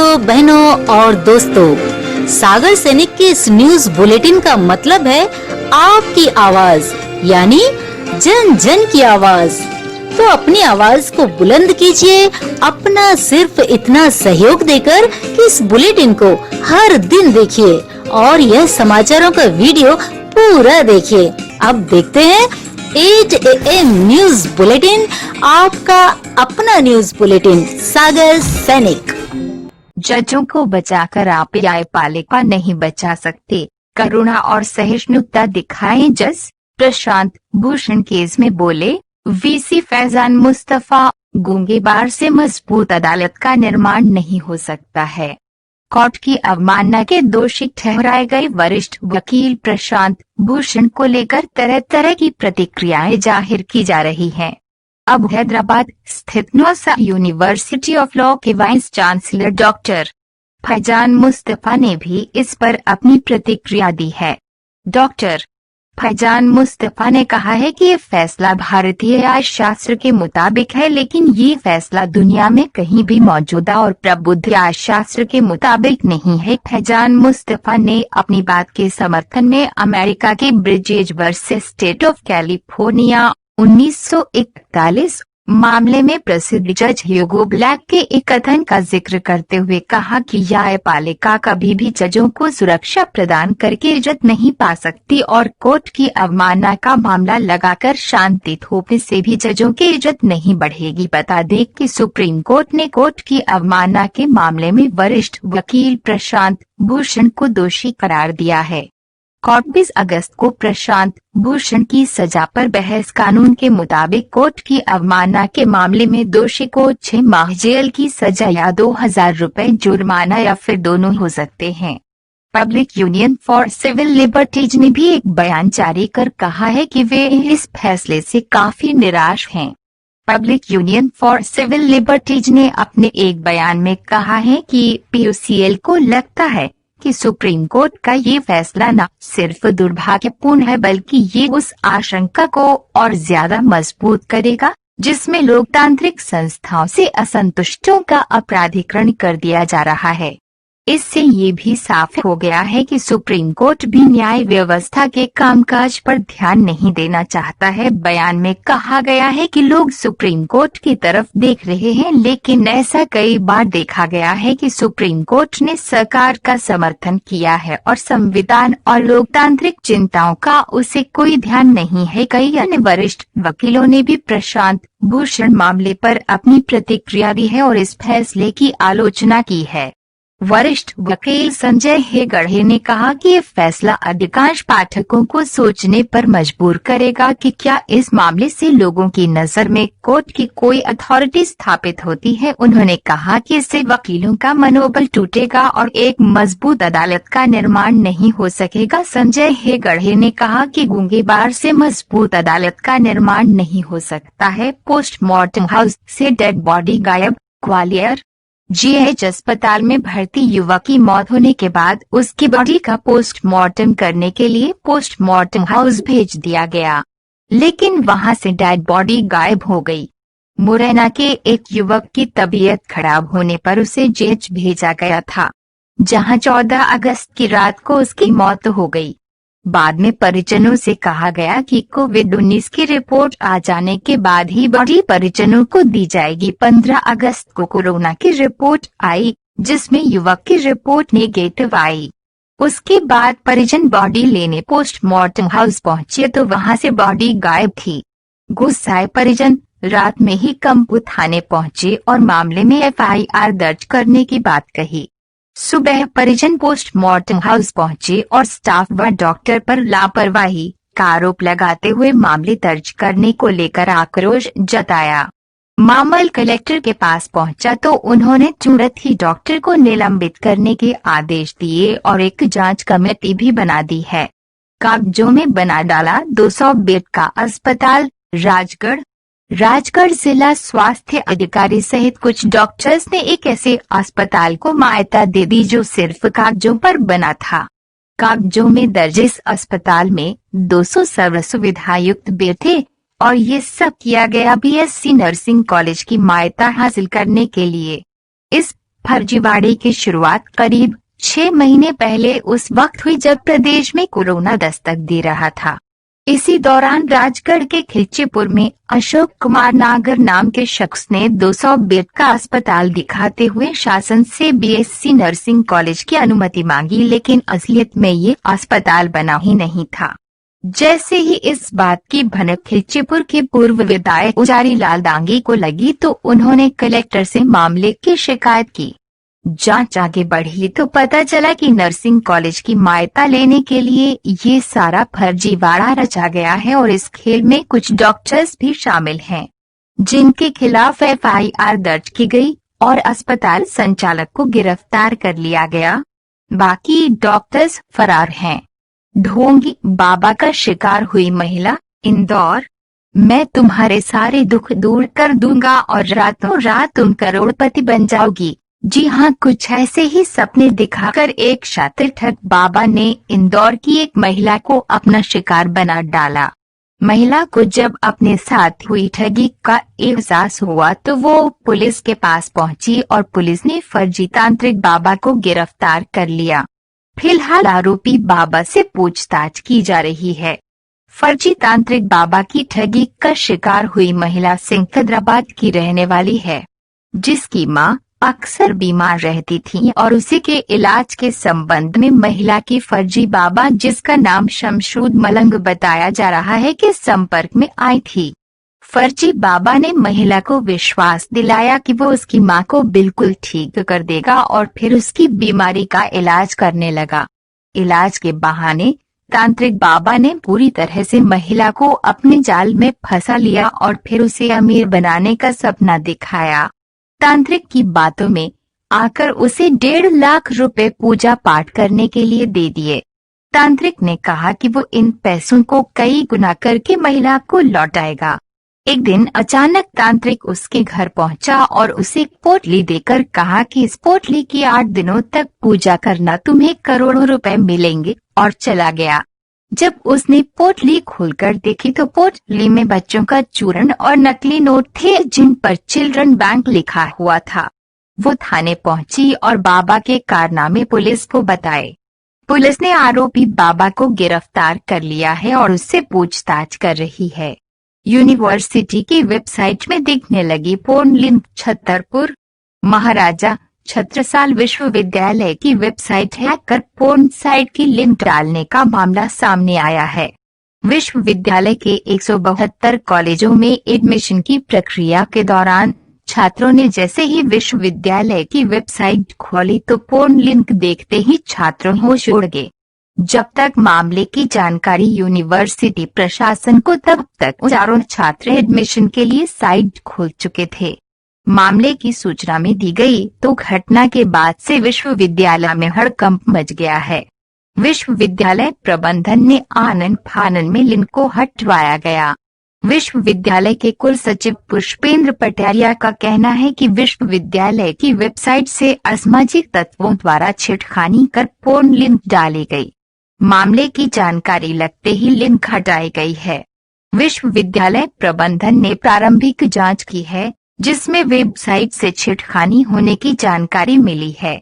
भाइयों बहनों और दोस्तों, सागर सैनिक के इस न्यूज बुलेटिन का मतलब है आपकी आवाज, यानी जन जन की आवाज। तो अपनी आवाज को बुलंद कीजिए, अपना सिर्फ इतना सहयोग देकर कि इस बुलेटिन को हर दिन देखिए और यह समाचारों का वीडियो पूरा देखिए। अब देखते हैं 8 AM न्यूज बुलेटिन, आपका अपना न्यूज बुलेटिन सागर सैनिक। जजों को बचाकर आप न्यायपालिका नहीं बचा सकते, करुणा और सहिष्णुता दिखाएं। जज प्रशांत भूषण केस में बोले वीसी फैजान मुस्तफा, गूंगे बार से मजबूत अदालत का निर्माण नहीं हो सकता है। कोर्ट की अवमानना के दोषी ठहराए गए वरिष्ठ वकील प्रशांत भूषण को लेकर तरह तरह की प्रतिक्रियाएं जाहिर की जा रही हैं। अब हैदराबाद स्थित नौसा यूनिवर्सिटी ऑफ लॉ के vice chancellor doctor Faizan Mustafa ने भी इस पर अपनी प्रतिक्रिया दी है। डॉक्टर फैजान मुस्तफा ने कहा है कि ये फैसला भारतीय न्यायशास्त्र के मुताबिक है, लेकिन ये फैसला दुनिया में कहीं भी मौजूदा और प्रबुद्ध न्यायशास्त्र के मुताबिक नहीं है। फैजान मुस्तफा ने अपनी बात के समर्थन में अमेरिका के bridges versus state of California 1941 मामले में प्रसिद्ध जज ह्यूगो ब्लैक के एक कथन का जिक्र करते हुए कहा कि न्यायपालिका कभी भी जजों को सुरक्षा प्रदान करके इज्जत नहीं पा सकती और कोर्ट की अवमानना का मामला लगाकर शांति थोपने से भी जजों की इज्जत नहीं बढ़ेगी। बता दें कि सुप्रीम कोर्ट ने कोर्ट की अवमानना के मामले में वरिष्ठ वकील प्रशांत भूषण को दोषी करार दिया है। कोर्ट 20 अगस्त को प्रशांत भूषण की सजा पर बहस। कानून के मुताबिक कोर्ट की अवमानना के मामले में दोषी को 6 माह जेल की सजा या 2000 रुपए जुर्माना या फिर दोनों हो सकते हैं। Public union for civil liberties ने भी एक बयान जारी कर कहा है कि वे इस फैसले से काफी निराश हैं। Public union for civil liberties ने अपने एक बयान में कहा है कि पीयूसीएल को लगता है कि सुप्रीम कोर्ट का ये फैसला न सिर्फ दुर्भाग्यपूर्ण है, बल्कि ये उस आशंका को और ज्यादा मजबूत करेगा जिसमें लोकतांत्रिक संस्थाओं से असंतुष्टों का अपराधीकरण कर दिया जा रहा है। इससे ये भी साफ हो गया है कि सुप्रीम कोर्ट भी न्याय व्यवस्था के कामकाज पर ध्यान नहीं देना चाहता है। बयान में कहा गया है कि लोग सुप्रीम कोर्ट की तरफ देख रहे हैं, लेकिन ऐसा कई बार देखा गया है कि सुप्रीम कोर्ट ने सरकार का समर्थन किया है और संविधान और लोकतांत्रिक चिंताओं का उसे कोई ध्यान नहीं है। कई अन्य वरिष्ठ वकीलों ने भी प्रशांत भूषण मामले पर अपनी प्रतिक्रिया दी है और इस फैसले की आलोचना की है। वरिष्ठ वकील संजय हेगड़े ने कहा कि ये फैसला अधिकांश पाठकों को सोचने पर मजबूर करेगा कि क्या इस मामले से लोगों की नजर में कोर्ट की कोई अथॉरिटी स्थापित होती है। उन्होंने कहा कि इससे वकीलों का मनोबल टूटेगा और एक मजबूत अदालत का निर्माण नहीं हो सकेगा। संजय हेगड़े ने कहा कि गूंगे बार से मजबूत अदालत का निर्माण नहीं हो सकता है। पोस्टमार्टम हाउस से डेड बॉडी गायब। ग्वालियर जीएच अस्पताल में भर्ती युवक की मौत होने के बाद उसकी बॉडी का पोस्टमार्टम करने के लिए पोस्टमार्टम हाउस भेज दिया गया, लेकिन वहां से डेड बॉडी गायब हो गई। मुरैना के एक युवक की तबीयत खराब होने पर उसे जीएच भेजा गया था, जहां 14 अगस्त की रात को उसकी मौत हो गई। बाद में परिजनों से कहा गया कि कोविड-19 की रिपोर्ट आ जाने के बाद ही बॉडी परिजनों को दी जाएगी। 15 अगस्त को कोरोना की रिपोर्ट आई, जिसमें युवक की रिपोर्ट नेगेटिव आई। उसके बाद परिजन बॉडी लेने पोस्टमार्टम हाउस पहुंचे तो वहां से बॉडी गायब थी। गुस्साए परिजन रात में ही कंपू थाने पहुंचे और मामले में एफआईआर दर्ज करने की बात कही। सुबह परिजन पोस्टमार्टम हाउस पहुंचे और स्टाफ व डॉक्टर पर लापरवाही का आरोप लगाते हुए मामले दर्ज करने को लेकर आक्रोश जताया। मामला कलेक्टर के पास पहुंचा तो उन्होंने तुरंत ही डॉक्टर को निलंबित करने के आदेश दिए और एक जांच कमेटी भी बना दी है। कागजों में बना डाला 200 बेड का अस्पताल। राजगढ़ जिला स्वास्थ्य अधिकारी सहित कुछ डॉक्टर्स ने एक ऐसे अस्पताल को मान्यता दे दी जो सिर्फ कागजों पर बना था। कागजों में दर्ज इस अस्पताल में 200 सर्व सुविधा युक्त बेड थे और ये सब किया गया बीएससी नर्सिंग कॉलेज की मान्यता हासिल करने के लिए। इस फर्जीवाड़े की शुरुआत करीब 6 महीने पहले उस वक्त हुई जब प्रदेश में कोरोना दस्तक दे रहा था। इसी दौरान राजगढ़ के खिलचीपुर में अशोक कुमार नागर नाम के शख्स ने 200 बेड का अस्पताल दिखाते हुए शासन से बीएससी नर्सिंग कॉलेज की अनुमति मांगी, लेकिन असलियत में ये अस्पताल बना ही नहीं था। जैसे ही इस बात की भनक खिलचीपुर के पूर्व विधायक उजारी लाल डांगी को लगी तो उन्होंने कलेक्टर से मामले की शिकायत की। जांच आगे बढ़ी तो पता चला कि नर्सिंग कॉलेज की मान्यता लेने के लिए ये सारा फर्जीवाड़ा रचा गया है और इस खेल में कुछ डॉक्टर्स भी शामिल हैं, जिनके खिलाफ एफआईआर दर्ज की गई और अस्पताल संचालक को गिरफ्तार कर लिया गया। बाकी डॉक्टर्स फरार हैं। ढोंगी बाबा का शिकार हुई महिला, इंदौर। मैं तुम्हारे सारे दुख दूर कर दूंगा और रातों रात तुम करोड़पति बन जाओगी। जी हाँ, कुछ ऐसे ही सपने दिखाकर एक शातिर ठग बाबा ने इंदौर की एक महिला को अपना शिकार बना डाला। महिला को जब अपने साथ हुई ठगी का एहसास हुआ तो वो पुलिस के पास पहुंची और पुलिस ने फर्जी तांत्रिक बाबा को गिरफ्तार कर लिया। फिलहाल आरोपी बाबा से पूछताछ की जा रही है। फर्जी तांत्रिक बाबा की ठगी का शिकार हुई महिला सिकंदराबाद की रहने वाली है, जिसकी मां अक्सर बीमार रहती थी और उसी के इलाज के संबंध में महिला की फर्जी बाबा, जिसका नाम शमशूद मलंग बताया जा रहा है, के संपर्क में आई थी। फर्जी बाबा ने महिला को विश्वास दिलाया कि वो उसकी मां को बिल्कुल ठीक कर देगा और फिर उसकी बीमारी का इलाज करने लगा। इलाज के बहाने तांत्रिक बाबा ने पूरी तरह से महिला को अपने जाल में फंसा लिया और फिर उसे अमीर बनाने का सपना दिखाया। तांत्रिक की बातों में आकर उसे 1.5 लाख रुपए पूजा पाठ करने के लिए दे दिए। तांत्रिक ने कहा कि वो इन पैसों को कई गुना करके महिला को लौटाएगा। एक दिन अचानक तांत्रिक उसके घर पहुंचा और उसे पोटली देकर कहा कि इस पोटली की 8 दिनों तक पूजा करना, तुम्हें करोड़ों रुपए मिलेंगे, और चला गया। जब उसने पोटली खोलकर देखी तो पोटली में बच्चों का चूर्ण और नकली नोट थे, जिन पर चिल्ड्रन बैंक लिखा हुआ था। वो थाने पहुंची और बाबा के कारनामे पुलिस को बताए। पुलिस ने आरोपी बाबा को गिरफ्तार कर लिया है और उससे पूछताछ कर रही है। यूनिवर्सिटी की वेबसाइट में दिखने लगी पोर्न लिंक। छतरपुर महाराजा छत्रसाल विश्वविद्यालय की वेबसाइट हैक कर पोर्न साइट की लिंक डालने का मामला सामने आया है। विश्वविद्यालय के 172 कॉलेजों में एडमिशन की प्रक्रिया के दौरान छात्रों ने जैसे ही विश्वविद्यालय की वेबसाइट खोली तो पोर्न लिंक देखते ही छात्रों होश उड़ गए। जब तक मामले की जानकारी यूनिवर्सिटी प्रशासन को, तब तक हजारों छात्र एडमिशन के लिए साइट खोल चुके थे। मामले की सूचना में दी गई तो घटना के बाद से विश्वविद्यालय में हड़कंप मच गया है। विश्वविद्यालय प्रबंधन ने आनन फानन में लिंक को हटवाया गया। विश्वविद्यालय के कुल सचिव पुष्पेंद्र पटेरिया का कहना है कि विश्वविद्यालय की वेबसाइट से असामाजिक तत्वों द्वारा छेड़खानी कर पोर्न लिंक डाली गई। मामले की जानकारी लगते ही लिंक हटाई गई है। विश्वविद्यालय प्रबंधन ने प्रारंभिक जांच की है, जिसमें वेबसाइट से छेड़खानी होने की जानकारी मिली है।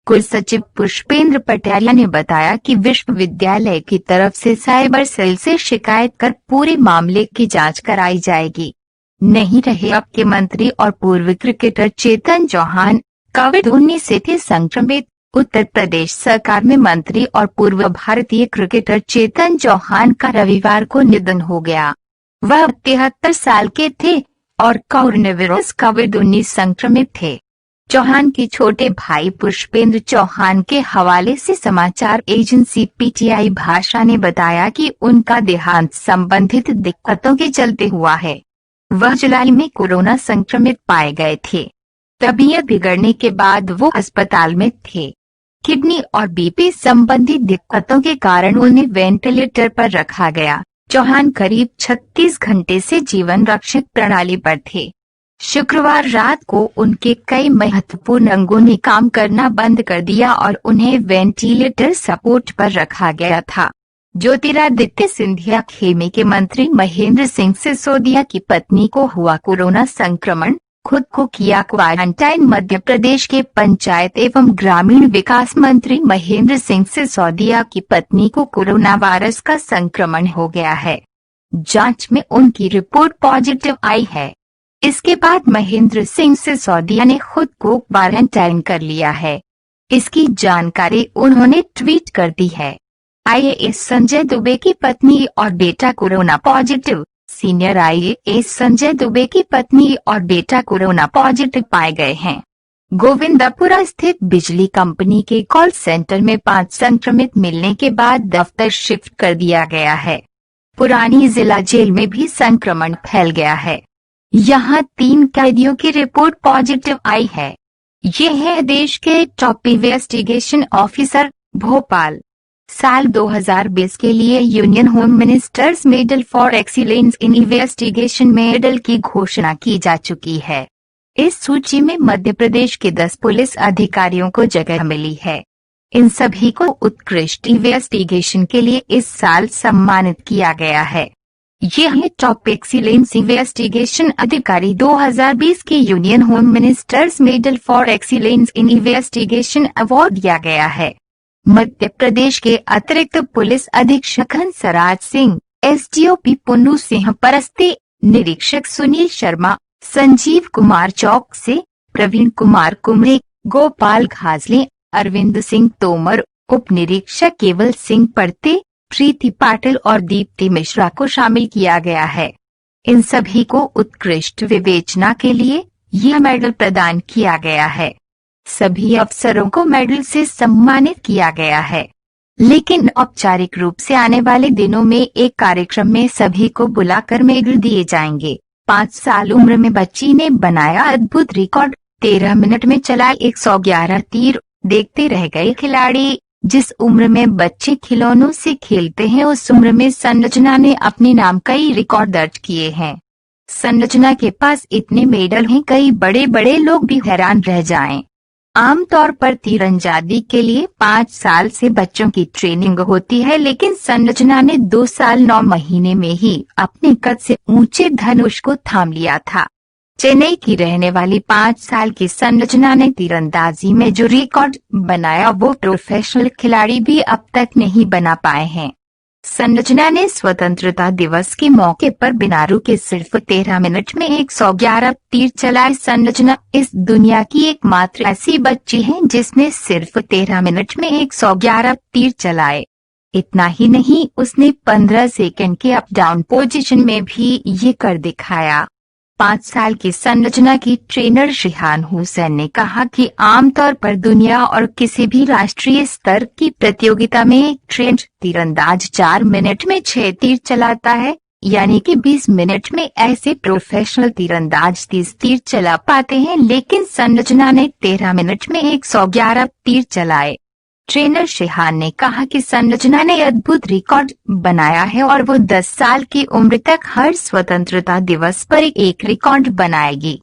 कुल सचिव पुष्पेंद्र पटेरिया ने बताया कि विश्वविद्यालय की तरफ से साइबर सेल से शिकायत कर पूरे मामले की जांच कराई जाएगी। नहीं रहे अब के मंत्री और पूर्व क्रिकेटर चेतन चौहान। कोविड-19 से थे संक्रमित। उत्तर प्रदेश सरकार में मंत्री और पूर्व भारतीय क्रिकेटर चेतन चौहान का रविवार को निधन हो गया। वह 73 साल के थे और कोविड-19 संक्रमित थे। चौहान के छोटे भाई पुष्पेंद्र चौहान के हवाले से समाचार एजेंसी पीटीआई भाषा ने बताया कि उनका देहांत संबंधित दिक्कतों के चलते हुआ है। वह जुलाई में कोरोना संक्रमित पाए गए थे। तबीयत बिगड़ने के बाद वो अस्पताल में थे। किडनी और बीपी संबंधी दिक्कतों के कारण उन्हें वेंटिलेटर पर रखा गया। चौहान करीब 36 घंटे से जीवन रक्षक प्रणाली पर थे। शुक्रवार रात को उनके कई महत्वपूर्ण अंगों ने काम करना बंद कर दिया और उन्हें वेंटिलेटर सपोर्ट पर रखा गया था। ज्योतिरादित्य सिंधिया खेमे के मंत्री महेंद्र सिंह सिसोदिया की पत्नी को हुआ कोरोना संक्रमण। खुद को किया क्वारंटाइन। मध्य प्रदेश के पंचायत एवं ग्रामीण विकास मंत्री महेंद्र सिंह सिसोदिया की पत्नी को कोरोना वायरस का संक्रमण हो गया है। जांच में उनकी रिपोर्ट पॉजिटिव आई है। इसके बाद महेंद्र सिंह सिसोदिया ने खुद को क्वारंटाइन कर लिया है। इसकी जानकारी उन्होंने ट्वीट कर दी है। आईएएस संजय दुबे की पत्नी और बेटा corona positive. Senior IAS Sanjay Dubey की पत्नी और बेटा कोरोना पॉजिटिव पाए गए हैं। गोविंदपुरा स्थित बिजली कंपनी के कॉल सेंटर में 5 संक्रमित मिलने के बाद दफ्तर शिफ्ट कर दिया गया है। पुरानी जिला जेल में भी संक्रमण फैल गया है। यहां 3 कैदियों की रिपोर्ट पॉजिटिव आई है। ये है देश के टॉप इन्वेस्टिगेशन ऑफिसर, भोपाल। साल 2020 के लिए union home ministers medal for excellence in investigation medal की घोषणा की जा चुकी है। इस सूची में मध्य प्रदेश के 10 पुलिस अधिकारियों को जगह मिली है। इन सभी को उत्कृष्ट इन्वेस्टिगेशन के लिए इस साल सम्मानित किया गया है। ये है टॉप एक्सीलेंस इन्वेस्टिगेशन अधिकारी 2020 के union home ministers medal for excellence in investigation award दिया गया है। मध्य प्रदेश के अतिरिक्त पुलिस अधीक्षक हंसराज सिंह, एसडीओपी पुन्नू सिंह परस्ते, निरीक्षक सुनील शर्मा, संजीव कुमार चौक से, प्रवीण कुमार कुमरे, गोपाल घासले, अरविंद सिंह तोमर, उप निरीक्षक केवल सिंह परते, प्रीति पाटिल और दीप्ति मिश्रा को शामिल किया गया है। इन सभी को उत्कृष्ट विवेचना के लिए यह मेडल प्रदान किया गया है। सभी अफसरों को मेडल से सम्मानित किया गया है। लेकिन औपचारिक रूप से आने वाले दिनों में एक कार्यक्रम में सभी को बुलाकर मेडल दिए जाएंगे। 5 साल उम्र में बच्ची ने बनाया अद्भुत रिकॉर्ड। 13 मिनट में चला 111 तीर। देखते रह गए खिलाड़ी। जिस उम्र में बच्चे खिलौनों से खेलते हैं उस उम्र में संरचना ने अपने नाम कई रिकॉर्ड दर्ज किए हैं। संरचना के पास इतने मेडल हैं, कई बड़े बड़े लोग भी हैरान रह जाएं। आमतौर पर तीरंदाजी के लिए 5 साल से बच्चों की ट्रेनिंग होती है, लेकिन संरचना ने 2 साल 9 महीने में ही अपने कद से ऊंचे धनुष को थाम लिया था। चेन्नई की रहने वाली 5 साल की संरचना ने तीरंदाजी में जो रिकॉर्ड बनाया वो प्रोफेशनल खिलाड़ी भी अब तक नहीं बना पाए हैं। संरचना ने स्वतंत्रता दिवस के मौके पर बिना रुके सिर्फ 13 मिनट में 111 तीर चलाए। संरचना इस दुनिया की एकमात्र ऐसी बच्ची है जिसने सिर्फ 13 मिनट में 111 तीर चलाए। इतना ही नहीं, उसने 15 सेकंड के अप डाउन पोजीशन में भी ये कर दिखाया। 5 साल की संरचना की ट्रेनर शिहान हुसैन ने कहा कि आमतौर पर दुनिया और किसी भी राष्ट्रीय स्तर की प्रतियोगिता में एक ट्रेंड तीरंदाज 4 मिनट में 6 तीर चलाता है, यानी कि 20 मिनट में ऐसे प्रोफेशनल तीरंदाज 30 तीर चला पाते हैं, लेकिन संरचना ने 13 मिनट में 111 तीर चलाए। ट्रेनर शिहान ने कहा कि संरचना ने अद्भुत रिकॉर्ड बनाया है और वो 10 साल की उम्र तक हर स्वतंत्रता दिवस पर एक रिकॉर्ड बनाएगी।